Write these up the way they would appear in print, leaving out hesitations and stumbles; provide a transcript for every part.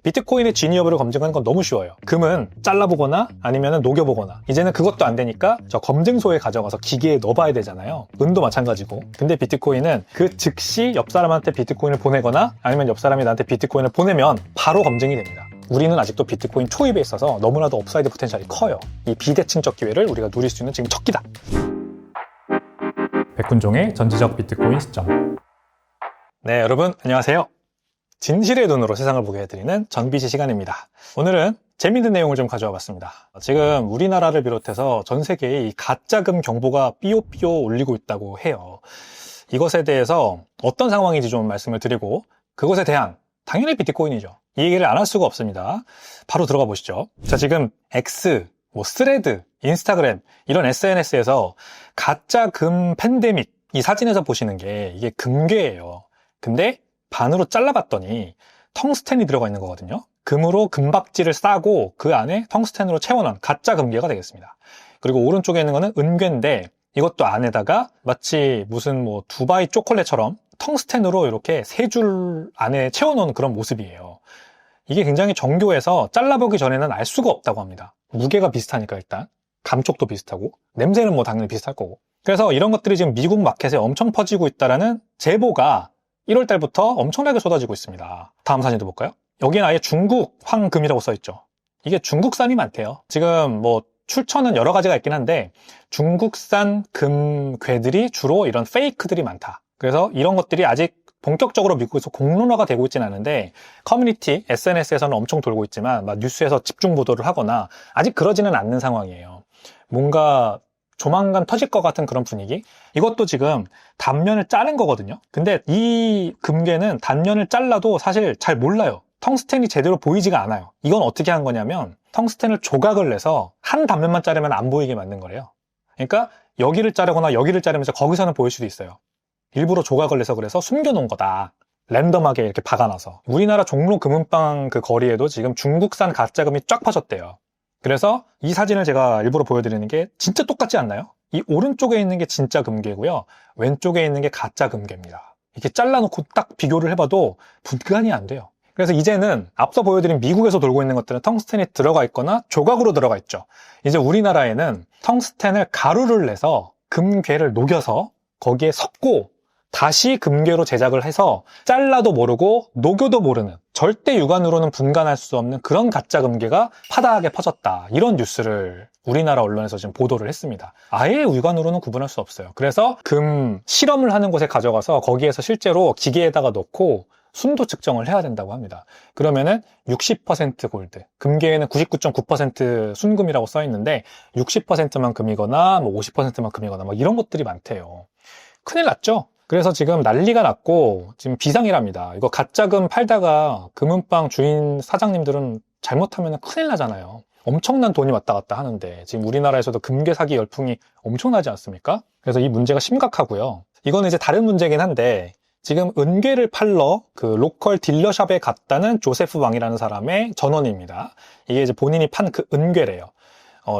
비트코인의 진위 여부를 검증하는 건 너무 쉬워요. 금은 잘라보거나 아니면 녹여보거나, 이제는 그것도 안 되니까 저 검증소에 가져가서 기계에 넣어봐야 되잖아요. 은도 마찬가지고. 근데 비트코인은 그 즉시 옆 사람한테 비트코인을 보내거나 아니면 옆 사람이 나한테 비트코인을 보내면 바로 검증이 됩니다. 우리는 아직도 비트코인 초입에 있어서 너무나도 업사이드 포텐셜이 커요. 이 비대칭적 기회를 우리가 누릴 수 있는 지금 적기다. 백훈종의 전지적 비트코인 시점. 네, 여러분 안녕하세요. 진실의 눈으로 세상을 보게 해드리는 전비시 시간입니다. 오늘은 재밌는 내용을 좀 가져와 봤습니다. 지금 우리나라를 비롯해서 전 세계에 이 가짜금 경보가 삐요삐요 울리고 있다고 해요. 이것에 대해서 어떤 상황인지 좀 말씀을 드리고, 그것에 대한 당연히 비트코인이죠. 이 얘기를 안 할 수가 없습니다. 바로 들어가 보시죠. 자, 지금 X, 스레드, 인스타그램 이런 SNS에서 가짜금 팬데믹, 이 사진에서 보시는 게 이게 금괴예요. 근데 반으로 잘라봤더니 텅스텐이 들어가 있는 거거든요. 금으로 금박지를 싸고 그 안에 텅스텐으로 채워놓은 가짜 금괴가 되겠습니다. 그리고 오른쪽에 있는 거는 은괴인데, 이것도 안에다가 마치 무슨 두바이 초콜릿처럼 텅스텐으로 이렇게 세 줄 안에 채워놓은 그런 모습이에요. 이게 굉장히 정교해서 잘라보기 전에는 알 수가 없다고 합니다. 무게가 비슷하니까 일단 감촉도 비슷하고 냄새는 당연히 비슷할 거고. 그래서 이런 것들이 지금 미국 마켓에 엄청 퍼지고 있다라는 제보가 1월 달부터 엄청나게 쏟아지고 있습니다. 다음 사진도 볼까요? 여기는 아예 중국 황금이라고 써있죠. 이게 중국산이 많대요. 지금 출처는 여러 가지가 있긴 한데 중국산 금괴들이 주로 이런 페이크들이 많다. 그래서 이런 것들이 아직 본격적으로 미국에서 공론화가 되고 있지는 않은데, 커뮤니티, SNS에서는 엄청 돌고 있지만 뉴스에서 집중 보도를 하거나 아직 그러지는 않는 상황이에요. 뭔가 조만간 터질 것 같은 그런 분위기? 이것도 지금 단면을 자른 거거든요. 근데 이 금괴는 단면을 잘라도 사실 잘 몰라요. 텅스텐이 제대로 보이지가 않아요. 이건 어떻게 한 거냐면 텅스텐을 조각을 내서 한 단면만 자르면 안 보이게 만든 거래요. 그러니까 여기를 자르거나 여기를 자르면서 거기서는 보일 수도 있어요. 일부러 조각을 내서 그래서 숨겨놓은 거다. 랜덤하게 이렇게 박아놔서. 우리나라 종로 금은방 그 거리에도 지금 중국산 가짜금이 쫙 퍼졌대요. 그래서 이 사진을 제가 일부러 보여드리는 게 진짜 똑같지 않나요? 이 오른쪽에 있는 게 진짜 금괴고요. 왼쪽에 있는 게 가짜 금괴입니다. 이렇게 잘라놓고 딱 비교를 해봐도 분간이 안 돼요. 그래서 이제는 앞서 보여드린 미국에서 돌고 있는 것들은 텅스텐이 들어가 있거나 조각으로 들어가 있죠. 이제 우리나라에는 텅스텐을 가루를 내서 금괴를 녹여서 거기에 섞고 다시 금괴로 제작을 해서 잘라도 모르고 녹여도 모르는, 절대 육안으로는 분간할 수 없는 그런 가짜 금괴가 파다하게 퍼졌다. 이런 뉴스를 우리나라 언론에서 지금 보도를 했습니다. 아예 육안으로는 구분할 수 없어요. 그래서 금 실험을 하는 곳에 가져가서 거기에서 실제로 기계에다가 넣고 순도 측정을 해야 된다고 합니다. 그러면은 60% 골드, 금괴에는 99.9% 순금이라고 써 있는데 60%만 금이거나 50%만 금이거나 이런 것들이 많대요. 큰일 났죠? 그래서 지금 난리가 났고 지금 비상이랍니다. 이거 가짜금 팔다가 금은방 주인 사장님들은 잘못하면 큰일 나잖아요. 엄청난 돈이 왔다 갔다 하는데 지금 우리나라에서도 금괴 사기 열풍이 엄청나지 않습니까? 그래서 이 문제가 심각하고요. 이거는 이제 다른 문제긴 한데, 지금 은괴를 팔러 그 로컬 딜러샵에 갔다는 조세프 왕이라는 사람의 전원입니다. 이게 이제 본인이 판 그 은괴래요.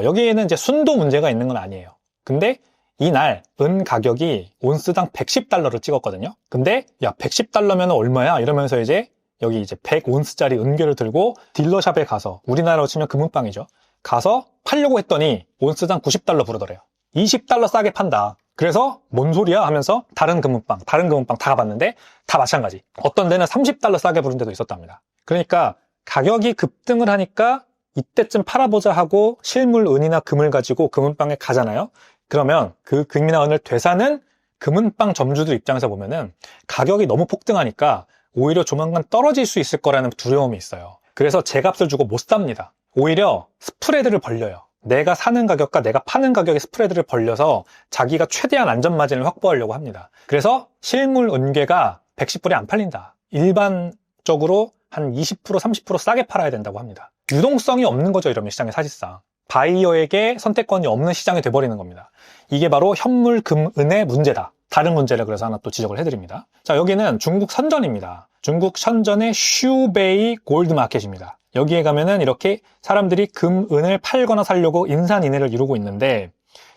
여기에는 이제 순도 문제가 있는 건 아니에요. 근데 이날 은 가격이 온스당 110달러를 찍었거든요. 근데 야, 110달러면 얼마야? 이러면서 이제 여기 이제 100온스짜리 은괴를 들고 딜러샵에 가서, 우리나라로 치면 금은방이죠. 가서 팔려고 했더니 온스당 90달러 부르더래요. 20달러 싸게 판다. 그래서 뭔 소리야 하면서 다른 금은방 다 가봤는데 다 마찬가지. 어떤 데는 30달러 싸게 부른 데도 있었답니다. 그러니까 가격이 급등을 하니까 이때쯤 팔아보자 하고 실물 은이나 금을 가지고 금은방에 가잖아요. 그러면 그 금이나 은을 되사는 금은방 점주들 입장에서 보면은 가격이 너무 폭등하니까 오히려 조만간 떨어질 수 있을 거라는 두려움이 있어요. 그래서 제값을 주고 못 삽니다. 오히려 스프레드를 벌려요. 내가 사는 가격과 내가 파는 가격의 스프레드를 벌려서 자기가 최대한 안전마진을 확보하려고 합니다. 그래서 실물 은괴가 110불에 안 팔린다. 일반적으로 한 20%, 30% 싸게 팔아야 된다고 합니다. 유동성이 없는 거죠, 이러면 시장에 사실상. 바이어에게 선택권이 없는 시장이 돼버리는 겁니다. 이게 바로 현물, 금, 은의 문제다. 다른 문제를 그래서 하나 또 지적을 해드립니다. 자, 여기는 중국 선전입니다. 중국 선전의 슈베이 골드마켓입니다. 여기에 가면은 이렇게 사람들이 금, 은을 팔거나 사려고 인산인해를 이루고 있는데,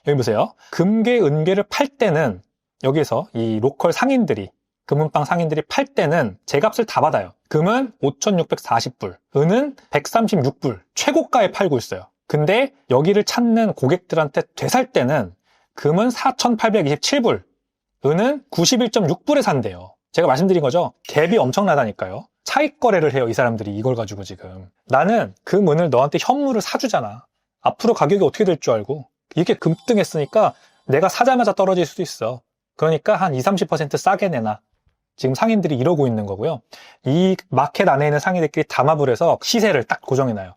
여기 보세요. 금괴, 은괴를 팔 때는 여기에서 이 로컬 상인들이 금은방 상인들이 팔 때는 제 값을 다 받아요. 금은 5,640불, 은은 136불, 최고가에 팔고 있어요. 근데 여기를 찾는 고객들한테 되살 때는 금은 4,827불, 은은 91.6불에 산대요. 제가 말씀드린 거죠. 갭이 엄청나다니까요. 차익 거래를 해요, 이 사람들이 이걸 가지고 지금. 나는 금, 은을 너한테 현물을 사주잖아. 앞으로 가격이 어떻게 될 줄 알고. 이렇게 급등했으니까 내가 사자마자 떨어질 수도 있어. 그러니까 한 20-30% 싸게 내놔. 지금 상인들이 이러고 있는 거고요. 이 마켓 안에 있는 상인들끼리 담합을 해서 시세를 딱 고정해놔요.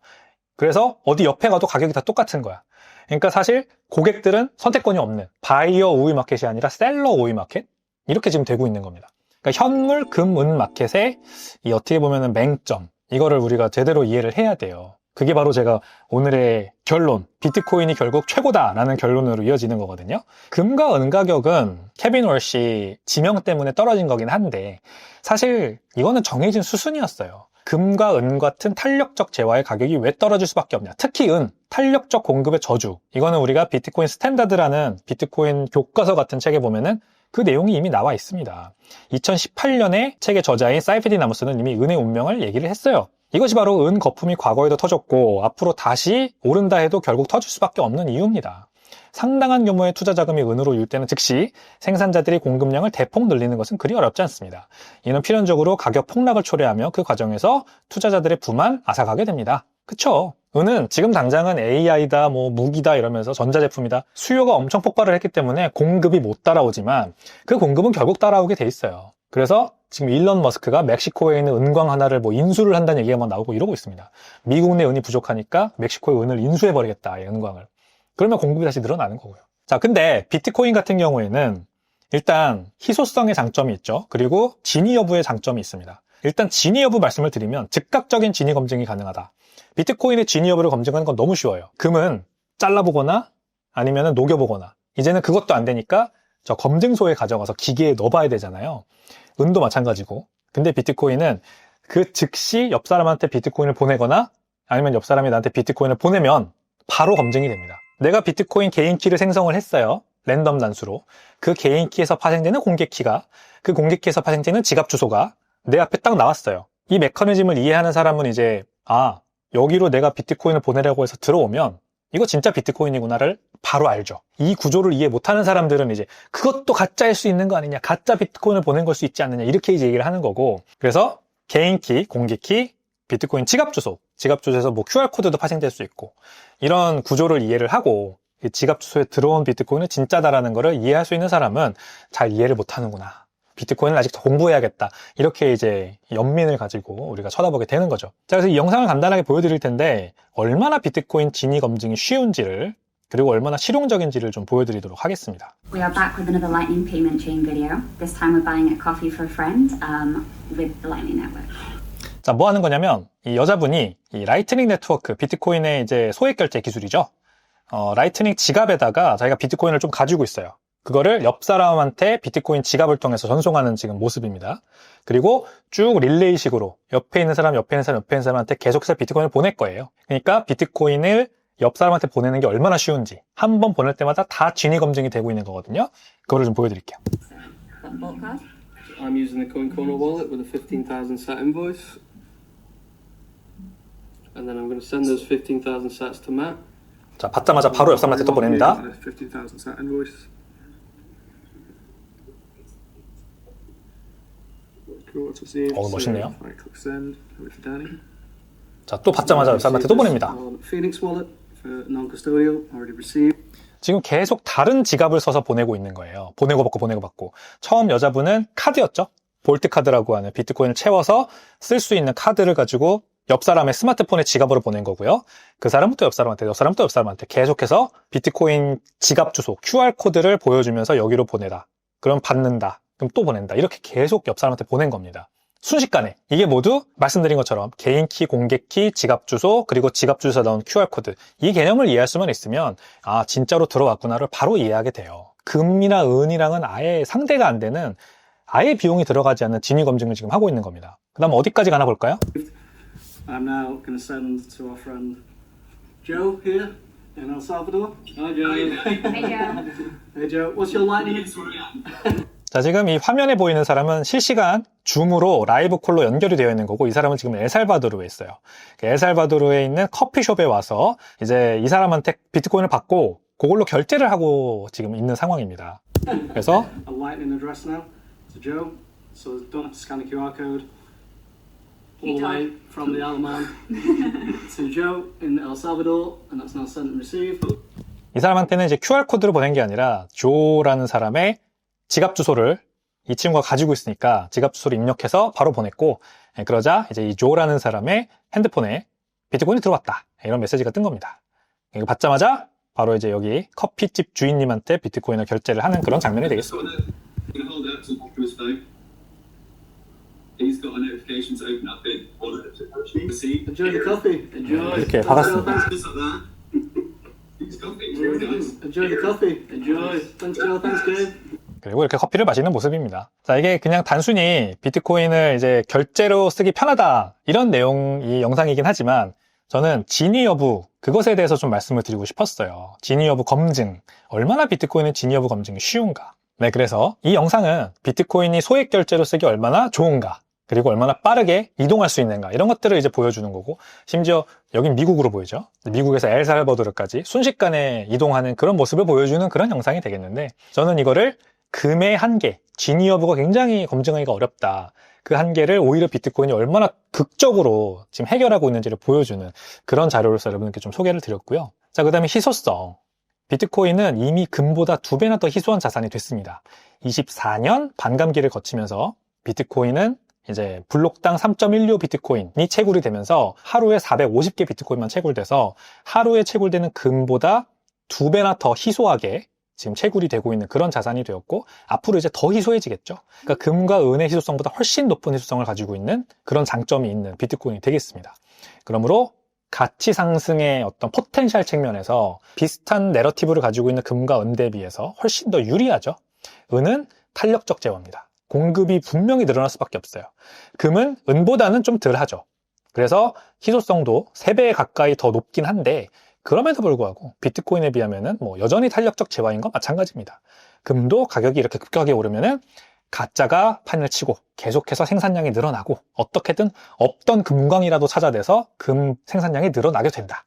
그래서 어디 옆에 가도 가격이 다 똑같은 거야. 그러니까 사실 고객들은 선택권이 없는 바이어 우위 마켓이 아니라 셀러 우위 마켓? 이렇게 지금 되고 있는 겁니다. 그러니까 현물, 금, 은 마켓의 이 어떻게 보면은 맹점, 이거를 우리가 제대로 이해를 해야 돼요. 그게 바로 제가 오늘의 결론, 비트코인이 결국 최고다라는 결론으로 이어지는 거거든요. 금과 은 가격은 케빈 월시 지명 때문에 떨어진 거긴 한데 사실 이거는 정해진 수순이었어요. 금과 은 같은 탄력적 재화의 가격이 왜 떨어질 수밖에 없냐. 특히 은, 탄력적 공급의 저주. 이거는 우리가 비트코인 스탠다드라는 비트코인 교과서 같은 책에 보면은 그 내용이 이미 나와 있습니다. 2018년에 책의 저자인 사이페디 나무스는 이미 은의 운명을 얘기를 했어요. 이것이 바로 은 거품이 과거에도 터졌고 앞으로 다시 오른다 해도 결국 터질 수밖에 없는 이유입니다. 상당한 규모의 투자 자금이 은으로 유입되는 즉시 생산자들이 공급량을 대폭 늘리는 것은 그리 어렵지 않습니다. 이는 필연적으로 가격 폭락을 초래하며 그 과정에서 투자자들의 부만 앗아가게 됩니다. 그쵸? 은은 지금 당장은 AI다, 무기다 이러면서 전자제품이다. 수요가 엄청 폭발을 했기 때문에 공급이 못 따라오지만 그 공급은 결국 따라오게 돼 있어요. 그래서 지금 일론 머스크가 멕시코에 있는 은광 하나를 인수를 한다는 얘기가 막 나오고 이러고 있습니다. 미국 내 은이 부족하니까 멕시코의 은을 인수해버리겠다, 이 은광을. 그러면 공급이 다시 늘어나는 거고요. 자, 근데 비트코인 같은 경우에는 일단 희소성의 장점이 있죠. 그리고 진위 여부의 장점이 있습니다. 일단 진위 여부 말씀을 드리면 즉각적인 진위 검증이 가능하다. 비트코인의 진위 여부를 검증하는 건 너무 쉬워요. 금은 잘라보거나 아니면 녹여보거나, 이제는 그것도 안 되니까 저 검증소에 가져가서 기계에 넣어봐야 되잖아요. 은도 마찬가지고. 근데 비트코인은 그 즉시 옆 사람한테 비트코인을 보내거나 아니면 옆 사람이 나한테 비트코인을 보내면 바로 검증이 됩니다. 내가 비트코인 개인 키를 생성을 했어요. 랜덤 단수로. 그 개인 키에서 파생되는 공개 키가, 그 공개 키에서 파생되는 지갑 주소가 내 앞에 딱 나왔어요. 이 메커니즘을 이해하는 사람은 이제 여기로 내가 비트코인을 보내려고 해서 들어오면 이거 진짜 비트코인이구나를 바로 알죠. 이 구조를 이해 못하는 사람들은 이제 그것도 가짜일 수 있는 거 아니냐, 가짜 비트코인을 보낸 걸 수 있지 않느냐, 이렇게 이제 얘기를 하는 거고. 그래서 개인 키, 공개 키, 비트코인 지갑 주소에서 QR코드도 파생될 수 있고, 이런 구조를 이해를 하고 이 지갑 주소에 들어온 비트코인은 진짜다라는 거를 이해할 수 있는 사람은 잘 이해를 못하는구나, 비트코인을 아직 더 공부해야겠다, 이렇게 이제 연민을 가지고 우리가 쳐다보게 되는 거죠. 자, 그래서 이 영상을 간단하게 보여드릴 텐데 얼마나 비트코인 진위 검증이 쉬운지를, 그리고 얼마나 실용적인지를 좀 보여드리도록 하겠습니다. We are back with another Lightning payment chain video. This time we're buying a coffee for a friend with the Lightning Network. 자, 뭐 하는 거냐면 이 여자분이 이 라이트닝 네트워크, 비트코인의 이제 소액 결제 기술이죠. 라이트닝 지갑에다가 자기가 비트코인을 좀 가지고 있어요. 그거를 옆 사람한테 비트코인 지갑을 통해서 전송하는 지금 모습입니다. 그리고 쭉 릴레이식으로 옆에 있는 사람, 옆에 있는 사람, 옆에 있는 사람한테 계속해서 비트코인을 보낼 거예요. 그러니까 비트코인을 옆 사람한테 보내는 게 얼마나 쉬운지 한 번 보낼 때마다 다 진위 검증이 되고 있는 거거든요. 그거를 좀 보여드릴게요. I'm using the Coin Corner wallet with a 15,000 sat invoice. And then I'm going to send those 15,000 sats to Matt. 자, 받자마자 바로 옆 사람한테 또 보냅니다. 15,000 sat invoice. 멋있네요. 자, 또 받자마자 옆 사람한테 또 보냅니다. 지금 계속 다른 지갑을 써서 보내고 있는 거예요. 보내고 받고. 처음 여자분은 카드였죠. 볼트 카드라고 하는 비트코인을 채워서 쓸 수 있는 카드를 가지고 옆 사람의 스마트폰에 지갑으로 보낸 거고요. 그 사람은 또 옆 사람한테, 옆 사람은 또 옆 사람한테 계속해서 비트코인 지갑 주소, QR코드를 보여주면서 여기로 보내다. 그럼 받는다. 그럼 또 보낸다. 이렇게 계속 옆 사람한테 보낸 겁니다. 순식간에. 이게 모두 말씀드린 것처럼 개인 키, 공개 키, 지갑 주소, 그리고 지갑 주소에 나온 QR코드. 이 개념을 이해할 수만 있으면 진짜로 들어왔구나를 바로 이해하게 돼요. 금이나 은이랑은 아예 상대가 안 되는, 아예 비용이 들어가지 않는 진위 검증을 지금 하고 있는 겁니다. 그 다음 어디까지 가나 볼까요? I'm now going to send to our friend Joe here in El Salvador. Hi Joe. Hey Joe. Hey Joe. What's your lightning? 자, 지금 이 화면에 보이는 사람은 실시간 줌으로 라이브 콜로 연결이 되어 있는 거고, 이 사람은 지금 엘살바도르에 있어요. 엘살바도르에 있는 커피숍에 와서 이제 이 사람한테 비트코인을 받고 그걸로 결제를 하고 지금 있는 상황입니다. 그래서 A lightning address now to Joe, so don't have to scan the QR code. All the way from the Alaman to Joe in El Salvador, and that's now sent and received. 이 사람한테는 이제 QR코드를 보낸 게 아니라 조라는 사람의 지갑 주소를 이 친구가 가지고 있으니까 지갑 주소를 입력해서 바로 보냈고, 그러자 이제 이 조라는 사람의 핸드폰에 비트코인이 들어왔다, 이런 메시지가 뜬 겁니다. 이거 받자마자 바로 이제 여기 커피집 주인님한테 비트코인을 결제를 하는 그런 장면이 되겠습니다. He's got a notification to open up in wallet. Enjoy the coffee. Enjoy. 이렇게 받았습니다. Just like that. He's coffee. It's really nice. Enjoy the coffee. Enjoy. Thanks, Joe. Thanks, Gabe. 그리고 이렇게 커피를 마시는 모습입니다. 자, 이게 그냥 단순히 비트코인을 이제 결제로 쓰기 편하다, 이런 내용이 영상이긴 하지만 저는 진위 여부, 그것에 대해서 좀 말씀을 드리고 싶었어요. 진위 여부 검증. 얼마나 비트코인의 진위 여부 검증이 쉬운가. 네, 그래서 이 영상은 비트코인이 소액 결제로 쓰기 얼마나 좋은가, 그리고 얼마나 빠르게 이동할 수 있는가, 이런 것들을 이제 보여주는 거고, 심지어 여긴 미국으로 보이죠. 미국에서 엘살바도르까지 순식간에 이동하는 그런 모습을 보여주는 그런 영상이 되겠는데, 저는 이거를 금의 한계, 진위 여부가 굉장히 검증하기가 어렵다, 그 한계를 오히려 비트코인이 얼마나 극적으로 지금 해결하고 있는지를 보여주는 그런 자료로서 여러분께 좀 소개를 드렸고요. 자, 그 다음에 희소성. 비트코인은 이미 금보다 2배나 더 희소한 자산이 됐습니다. 24년 반감기를 거치면서 비트코인은 이제 블록당 3.16 비트코인이 채굴이 되면서 하루에 450개 비트코인만 채굴돼서 하루에 채굴되는 금보다 2배나 더 희소하게 지금 채굴이 되고 있는 그런 자산이 되었고, 앞으로 이제 더 희소해지겠죠. 그러니까 금과 은의 희소성보다 훨씬 높은 희소성을 가지고 있는 그런 장점이 있는 비트코인이 되겠습니다. 그러므로 가치 상승의 어떤 포텐셜 측면에서 비슷한 내러티브를 가지고 있는 금과 은 대비해서 훨씬 더 유리하죠. 은은 탄력적 재화입니다. 공급이 분명히 늘어날 수밖에 없어요. 금은 은보다는 좀 덜하죠. 그래서 희소성도 3배 가까이 더 높긴 한데, 그럼에도 불구하고 비트코인에 비하면은 뭐 여전히 탄력적 재화인 건 마찬가지입니다. 금도 가격이 이렇게 급격하게 오르면은 가짜가 판을 치고 계속해서 생산량이 늘어나고 어떻게든 없던 금광이라도 찾아내서 금 생산량이 늘어나게 된다,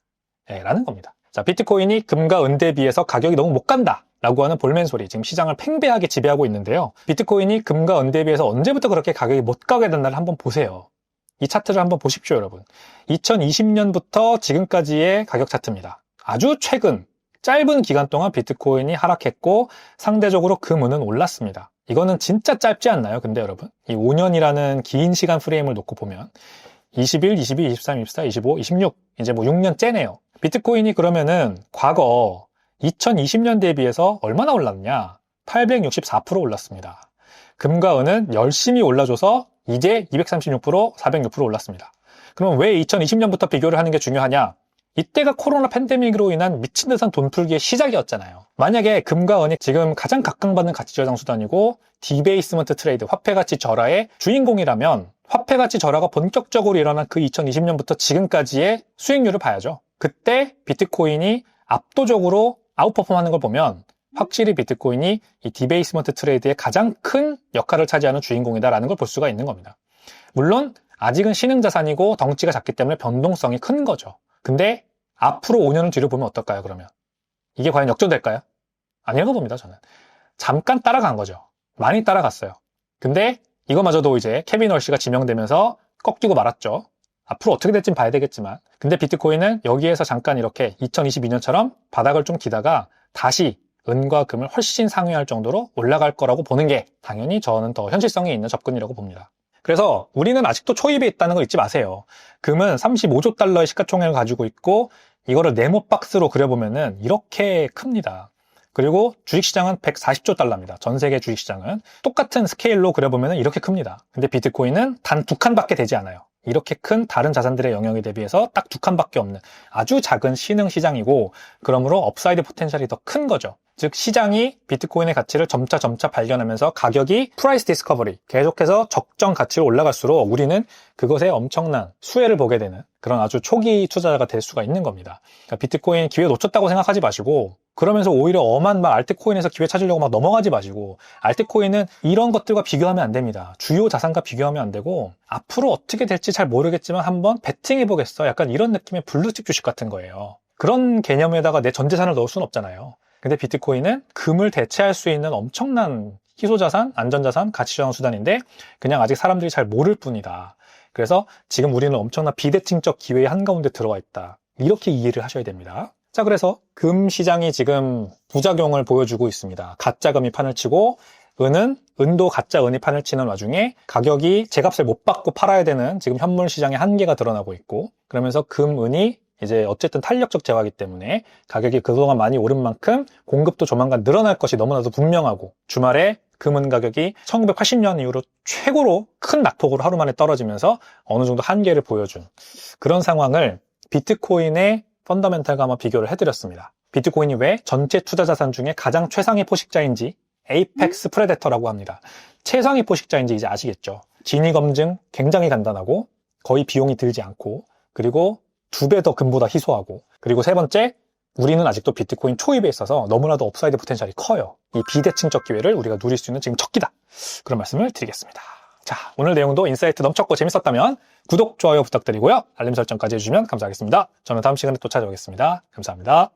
라는 겁니다. 자, 비트코인이 금과 은 대비해서 가격이 너무 못 간다 라고 하는 볼멘 소리, 지금 시장을 팽배하게 지배하고 있는데요. 비트코인이 금과 은 대비해서 언제부터 그렇게 가격이 못 가게 됐나를 한번 보세요. 이 차트를 한번 보십시오, 여러분. 2020년부터 지금까지의 가격 차트입니다. 아주 최근 짧은 기간 동안 비트코인이 하락했고 상대적으로 금은은 올랐습니다. 이거는 진짜 짧지 않나요? 근데 여러분, 이 5년이라는 긴 시간 프레임을 놓고 보면 21, 22, 23, 24, 25, 26, 이제 뭐 6년째네요. 비트코인이 그러면은 과거 2020년 대비해서 얼마나 올랐냐? 864% 올랐습니다. 금과 은은 열심히 올라줘서 이제 236%, 406% 올랐습니다. 그럼 왜 2020년부터 비교를 하는 게 중요하냐? 이때가 코로나 팬데믹으로 인한 미친 듯한 돈 풀기의 시작이었잖아요. 만약에 금과 은이 지금 가장 각광받는 가치 저장 수단이고 디베이스먼트 트레이드, 화폐가치 절하의 주인공이라면 화폐가치 절하가 본격적으로 일어난 그 2020년부터 지금까지의 수익률을 봐야죠. 그때 비트코인이 압도적으로 아웃퍼폼하는 걸 보면 확실히 비트코인이 이 디베이스먼트 트레이드의 가장 큰 역할을 차지하는 주인공이다라는 걸 볼 수가 있는 겁니다. 물론 아직은 신흥자산이고 덩치가 작기 때문에 변동성이 큰 거죠. 근데 앞으로 5년을 뒤로 보면 어떨까요, 그러면? 이게 과연 역전될까요? 아니라고 봅니다, 저는. 잠깐 따라간 거죠. 많이 따라갔어요. 근데 이거마저도 이제 케빈 월시가 지명되면서 꺾이고 말았죠. 앞으로 어떻게 될진 봐야 되겠지만, 근데 비트코인은 여기에서 잠깐 이렇게 2022년처럼 바닥을 좀 기다가 다시 은과 금을 훨씬 상회할 정도로 올라갈 거라고 보는 게 당연히 저는 더 현실성이 있는 접근이라고 봅니다. 그래서 우리는 아직도 초입에 있다는 거 잊지 마세요. 금은 35조 달러의 시가총액을 가지고 있고 이거를 네모 박스로 그려보면은 이렇게 큽니다. 그리고 주식시장은 140조 달러입니다. 전 세계 주식시장은 똑같은 스케일로 그려보면은 이렇게 큽니다. 근데 비트코인은 단 2칸밖에 되지 않아요. 이렇게 큰 다른 자산들의 영역에 대비해서 딱 2칸밖에 없는 아주 작은 신흥 시장이고, 그러므로 업사이드 포텐셜이 더 큰 거죠. 즉 시장이 비트코인의 가치를 점차 발견하면서 가격이 프라이스 디스커버리, 계속해서 적정 가치로 올라갈수록 우리는 그것에 엄청난 수혜를 보게 되는 그런 아주 초기 투자자가 될 수가 있는 겁니다. 그러니까 비트코인 기회 놓쳤다고 생각하지 마시고, 그러면서 오히려 엄한 막 알트코인에서 기회 찾으려고 막 넘어가지 마시고, 알트코인은 이런 것들과 비교하면 안 됩니다. 주요 자산과 비교하면 안 되고, 앞으로 어떻게 될지 잘 모르겠지만 한번 베팅해보겠어, 약간 이런 느낌의 블루칩 주식 같은 거예요. 그런 개념에다가 내 전 재산을 넣을 수는 없잖아요. 근데 비트코인은 금을 대체할 수 있는 엄청난 희소자산, 안전자산, 가치저항 수단인데 그냥 아직 사람들이 잘 모를 뿐이다. 그래서 지금 우리는 엄청난 비대칭적 기회의 한가운데 들어와 있다. 이렇게 이해를 하셔야 됩니다. 자, 그래서 금 시장이 지금 부작용을 보여주고 있습니다. 가짜금이 판을 치고, 은도 가짜 은이 판을 치는 와중에 가격이 제값을 못 받고 팔아야 되는 지금 현물 시장의 한계가 드러나고 있고, 그러면서 금, 은이 이제 어쨌든 탄력적 재화이기 때문에 가격이 그동안 많이 오른 만큼 공급도 조만간 늘어날 것이 너무나도 분명하고, 주말에 금은 가격이 1980년 이후로 최고로 큰 낙폭으로 하루 만에 떨어지면서 어느 정도 한계를 보여준 그런 상황을 비트코인의 펀더멘탈과 한번 비교를 해드렸습니다. 비트코인이 왜 전체 투자 자산 중에 가장 최상위 포식자인지 에이펙스 프레데터라고 합니다. 최상위 포식자인지 이제 아시겠죠? 진위 검증 굉장히 간단하고 거의 비용이 들지 않고, 그리고 2배 더 금보다 희소하고, 그리고 세 번째, 우리는 아직도 비트코인 초입에 있어서 너무나도 업사이드 포텐셜이 커요. 이 비대칭적 기회를 우리가 누릴 수 있는 지금 적기다. 그런 말씀을 드리겠습니다. 자, 오늘 내용도 인사이트 넘쳤고 재밌었다면 구독, 좋아요 부탁드리고요. 알림 설정까지 해주시면 감사하겠습니다. 저는 다음 시간에 또 찾아오겠습니다. 감사합니다.